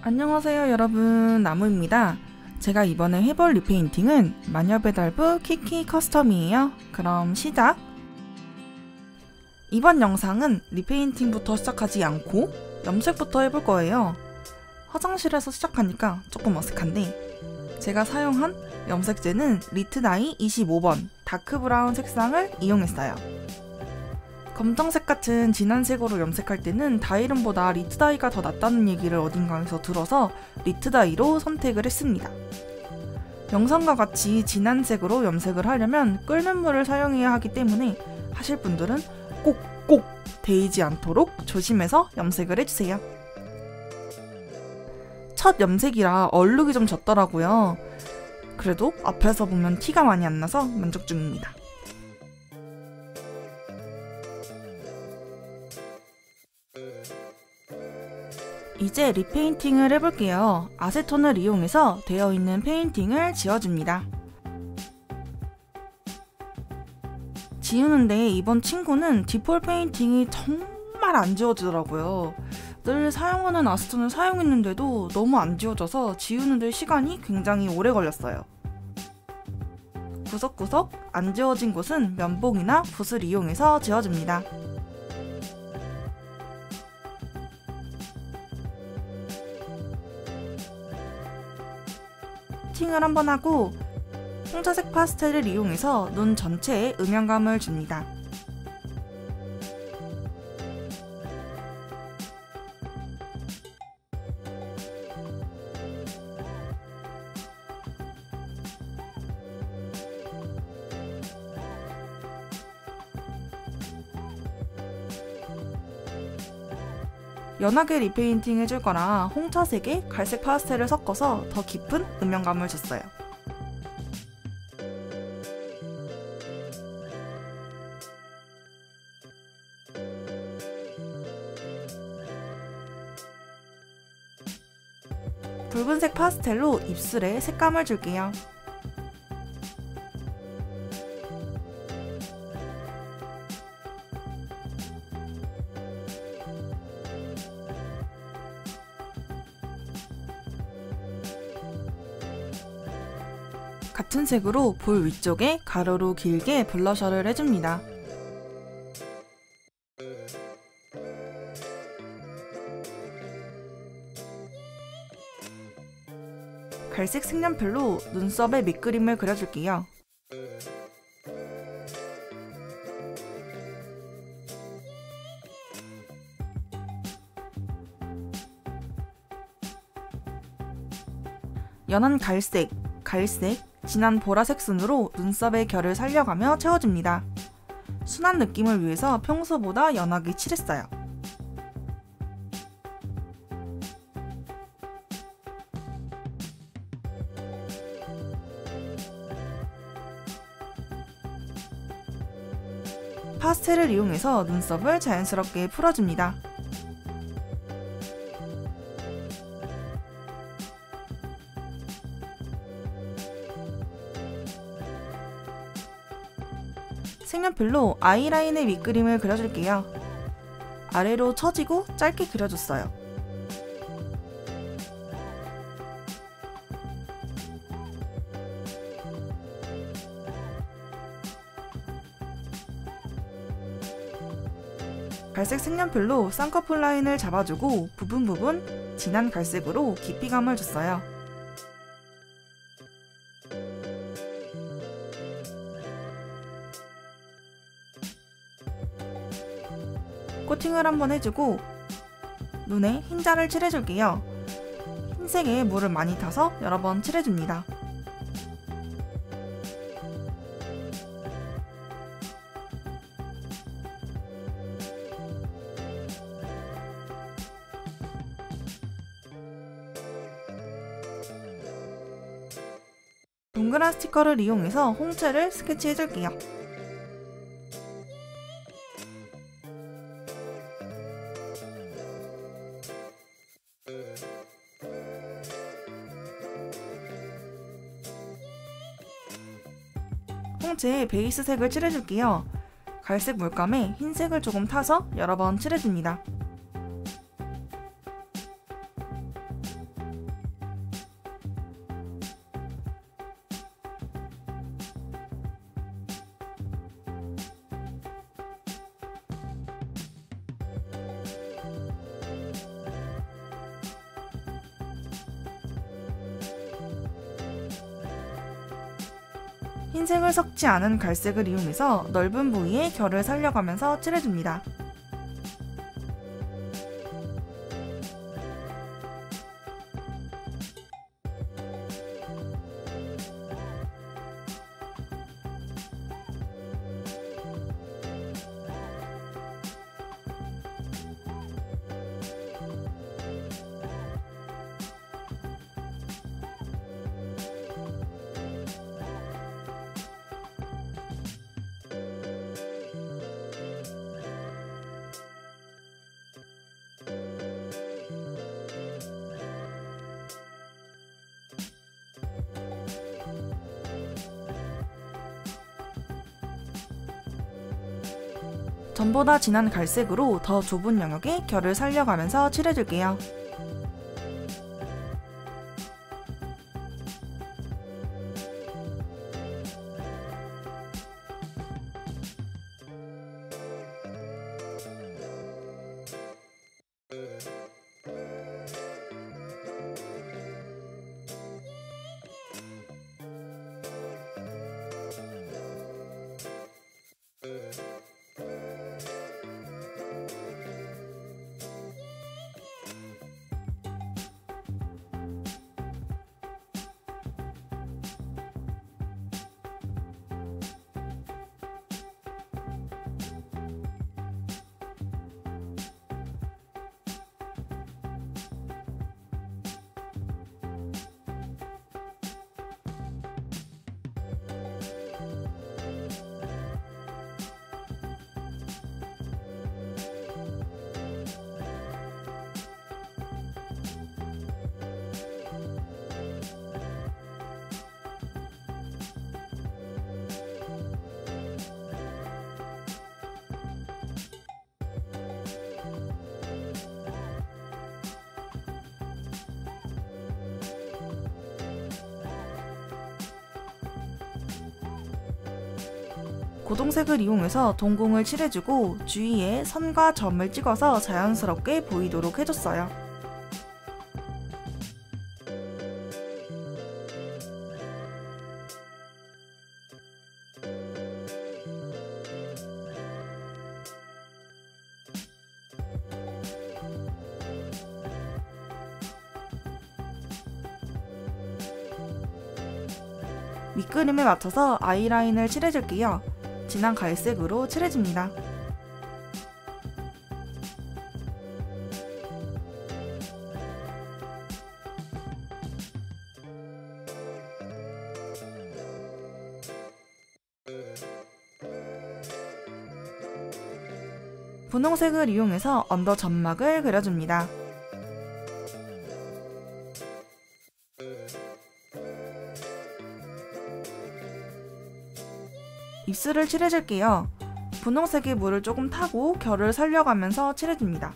안녕하세요 여러분, 나무입니다. 제가 이번에 해볼 리페인팅은 마녀배달부 키키 커스텀이에요. 그럼 시작! 이번 영상은 리페인팅부터 시작하지 않고 염색부터 해볼 거예요. 화장실에서 시작하니까 조금 어색한데, 제가 사용한 염색제는 리트다이 25번 다크브라운 색상을 이용했어요. 검정색 같은 진한 색으로 염색할 때는 다이름보다 리트다이가 더 낫다는 얘기를 어딘가에서 들어서 리트다이로 선택을 했습니다. 영상과 같이 진한 색으로 염색을 하려면 끓는 물을 사용해야 하기 때문에 하실 분들은 꼭 데이지 않도록 조심해서 염색을 해주세요. 첫 염색이라 얼룩이 좀 졌더라고요. 그래도 앞에서 보면 티가 많이 안 나서 만족 중입니다. 이제 리페인팅을 해볼게요. 아세톤을 이용해서 되어있는 페인팅을 지워줍니다. 지우는데 이번 친구는 디폴 페인팅이 정말 안 지워지더라고요. 늘 사용하는 아세톤을 사용했는데도 너무 안 지워져서 지우는데 시간이 굉장히 오래 걸렸어요. 구석구석 안 지워진 곳은 면봉이나 붓을 이용해서 지워줍니다. 팅을 한번 하고 홍차색 파스텔을 이용해서 눈 전체에 음영감을 줍니다. 연하게 리페인팅 해줄 거라 홍차색에 갈색 파스텔을 섞어서 더 깊은 음영감을 줬어요. 붉은색 파스텔로 입술에 색감을 줄게요. 같은 색으로 볼 위쪽에 가로로 길게 블러셔를 해줍니다. 갈색 색연필로 눈썹에 밑그림을 그려줄게요. 연한 갈색, 진한 보라색 순으로 눈썹의 결을 살려가며 채워줍니다. 순한 느낌을 위해서 평소보다 연하게 칠했어요. 파스텔을 이용해서 눈썹을 자연스럽게 풀어줍니다. 색연필로 아이라인의 밑그림을 그려줄게요. 아래로 처지고 짧게 그려줬어요. 갈색 색연필로 쌍꺼풀 라인을 잡아주고 부분 진한 갈색으로 깊이감을 줬어요. 코팅을 한번 해주고 눈에 흰자를 칠해줄게요. 흰색에 물을 많이 타서 여러 번 칠해줍니다. 동그란 스티커를 이용해서 홍채를 스케치해줄게요. 홍채에 베이스색을 칠해줄게요. 갈색 물감에 흰색을 조금 타서 여러 번 칠해줍니다. 흰색을 섞지 않은 갈색을 이용해서 넓은 부위에 결을 살려가면서 칠해줍니다. 전보다 진한 갈색으로 더 좁은 영역에 결을 살려가면서 칠해줄게요. 고동색을 이용해서 동공을 칠해주고 주위에 선과 점을 찍어서 자연스럽게 보이도록 해줬어요. 밑그림에 맞춰서 아이라인을 칠해줄게요. 진한 갈색으로 칠해줍니다. 분홍색을 이용해서 언더 점막을 그려줍니다. 입술을 칠해줄게요. 분홍색의 물을 조금 타고 결을 살려가면서 칠해줍니다.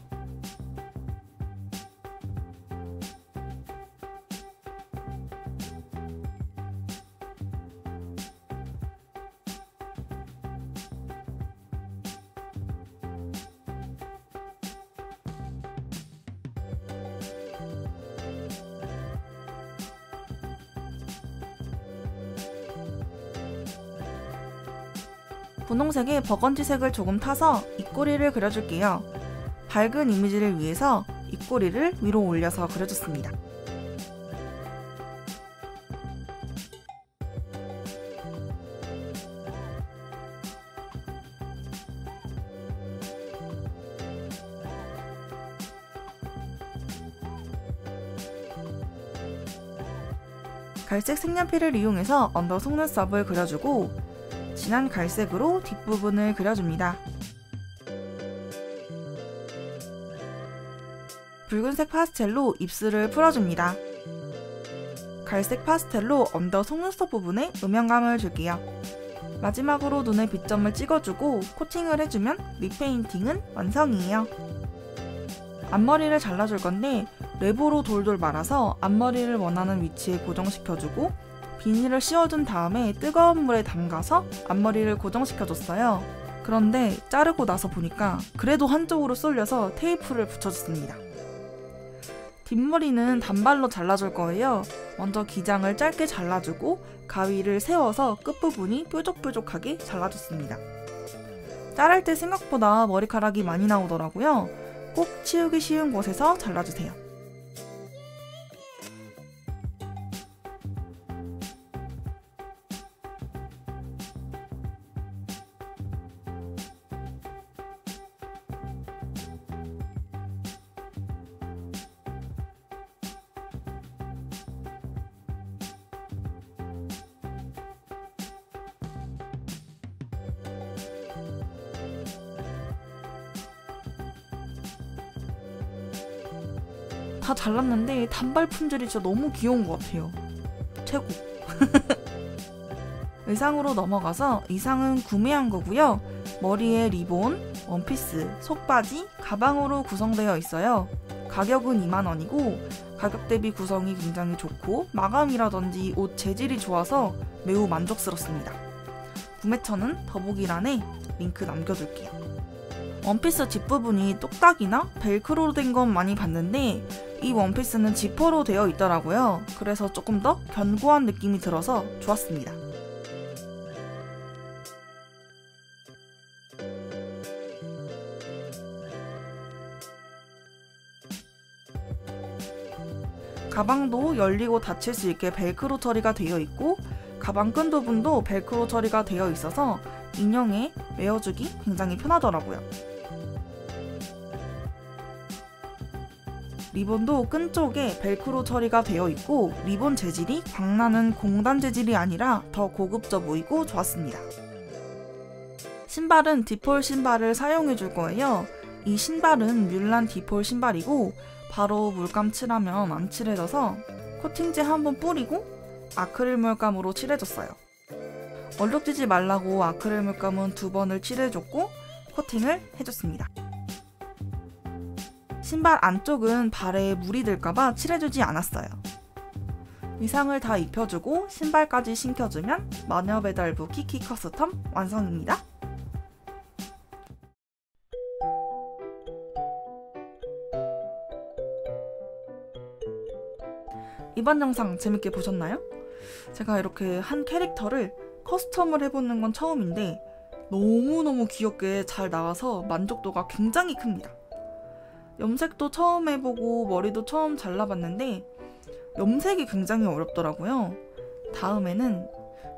분홍색에 버건디색을 조금 타서 입꼬리를 그려줄게요. 밝은 이미지를 위해서 입꼬리를 위로 올려서 그려줬습니다. 갈색 색연필을 이용해서 언더 속눈썹을 그려주고 진한 갈색으로 뒷부분을 그려줍니다. 붉은색 파스텔로 입술을 풀어줍니다. 갈색 파스텔로 언더 속눈썹 부분에 음영감을 줄게요. 마지막으로 눈에 빗점을 찍어주고 코팅을 해주면 립 페인팅은 완성이에요. 앞머리를 잘라줄 건데 랩으로 돌돌 말아서 앞머리를 원하는 위치에 고정시켜주고 비닐을 씌워둔 다음에 뜨거운 물에 담가서 앞머리를 고정시켜줬어요. 그런데 자르고 나서 보니까 그래도 한쪽으로 쏠려서 테이프를 붙여줬습니다. 뒷머리는 단발로 잘라줄 거예요. 먼저 기장을 짧게 잘라주고 가위를 세워서 끝부분이 뾰족뾰족하게 잘라줬습니다. 자를 때 생각보다 머리카락이 많이 나오더라고요. 꼭 치우기 쉬운 곳에서 잘라주세요. 다 잘랐는데 단발 품질이 진짜 너무 귀여운 것 같아요. 최고! 의상으로 넘어가서 의상은 구매한 거고요. 머리에 리본, 원피스, 속바지, 가방으로 구성되어 있어요. 가격은 2만원이고 가격 대비 구성이 굉장히 좋고 마감이라든지 옷 재질이 좋아서 매우 만족스럽습니다. 구매처는 더보기란에 링크 남겨둘게요. 원피스 뒷부분이 똑딱이나 벨크로로 된 건 많이 봤는데 이 원피스는 지퍼로 되어 있더라고요. 그래서 조금 더 견고한 느낌이 들어서 좋았습니다. 가방도 열리고 닫힐 수 있게 벨크로 처리가 되어 있고 가방 끈 부분도 벨크로 처리가 되어 있어서 인형에 메어주기 굉장히 편하더라고요. 리본도 끈 쪽에 벨크로 처리가 되어 있고 리본 재질이 광나는 공단 재질이 아니라 더 고급져 보이고 좋았습니다. 신발은 디폴 신발을 사용해 줄 거예요. 이 신발은 뮬란 디폴 신발이고 바로 물감 칠하면 안 칠해져서 코팅제 한번 뿌리고 아크릴 물감으로 칠해줬어요. 얼룩지지 말라고 아크릴 물감은 2번을 칠해줬고 코팅을 해줬습니다. 신발 안쪽은 발에 물이 들까봐 칠해주지 않았어요. 의상을 다 입혀주고 신발까지 신겨주면 마녀배달부 키키 커스텀 완성입니다. 이번 영상 재밌게 보셨나요? 제가 이렇게 한 캐릭터를 커스텀을 해보는 건 처음인데 너무너무 귀엽게 잘 나와서 만족도가 굉장히 큽니다. 염색도 처음 해보고 머리도 처음 잘라봤는데 염색이 굉장히 어렵더라고요. 다음에는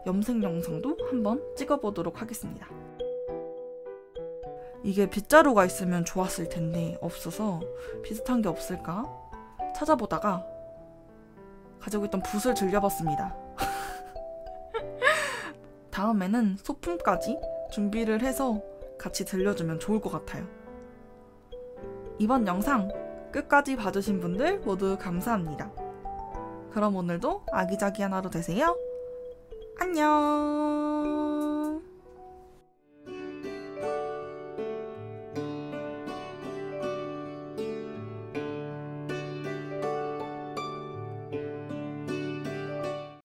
염색 영상도 한번 찍어보도록 하겠습니다. 이게 빗자루가 있으면 좋았을 텐데 없어서 비슷한 게 없을까 찾아보다가 가지고 있던 붓을 들려봤습니다. 다음에는 소품까지 준비를 해서 같이 들려주면 좋을 것 같아요. 이번 영상 끝까지 봐주신 분들 모두 감사합니다. 그럼 오늘도 아기자기한 하루 되세요. 안녕!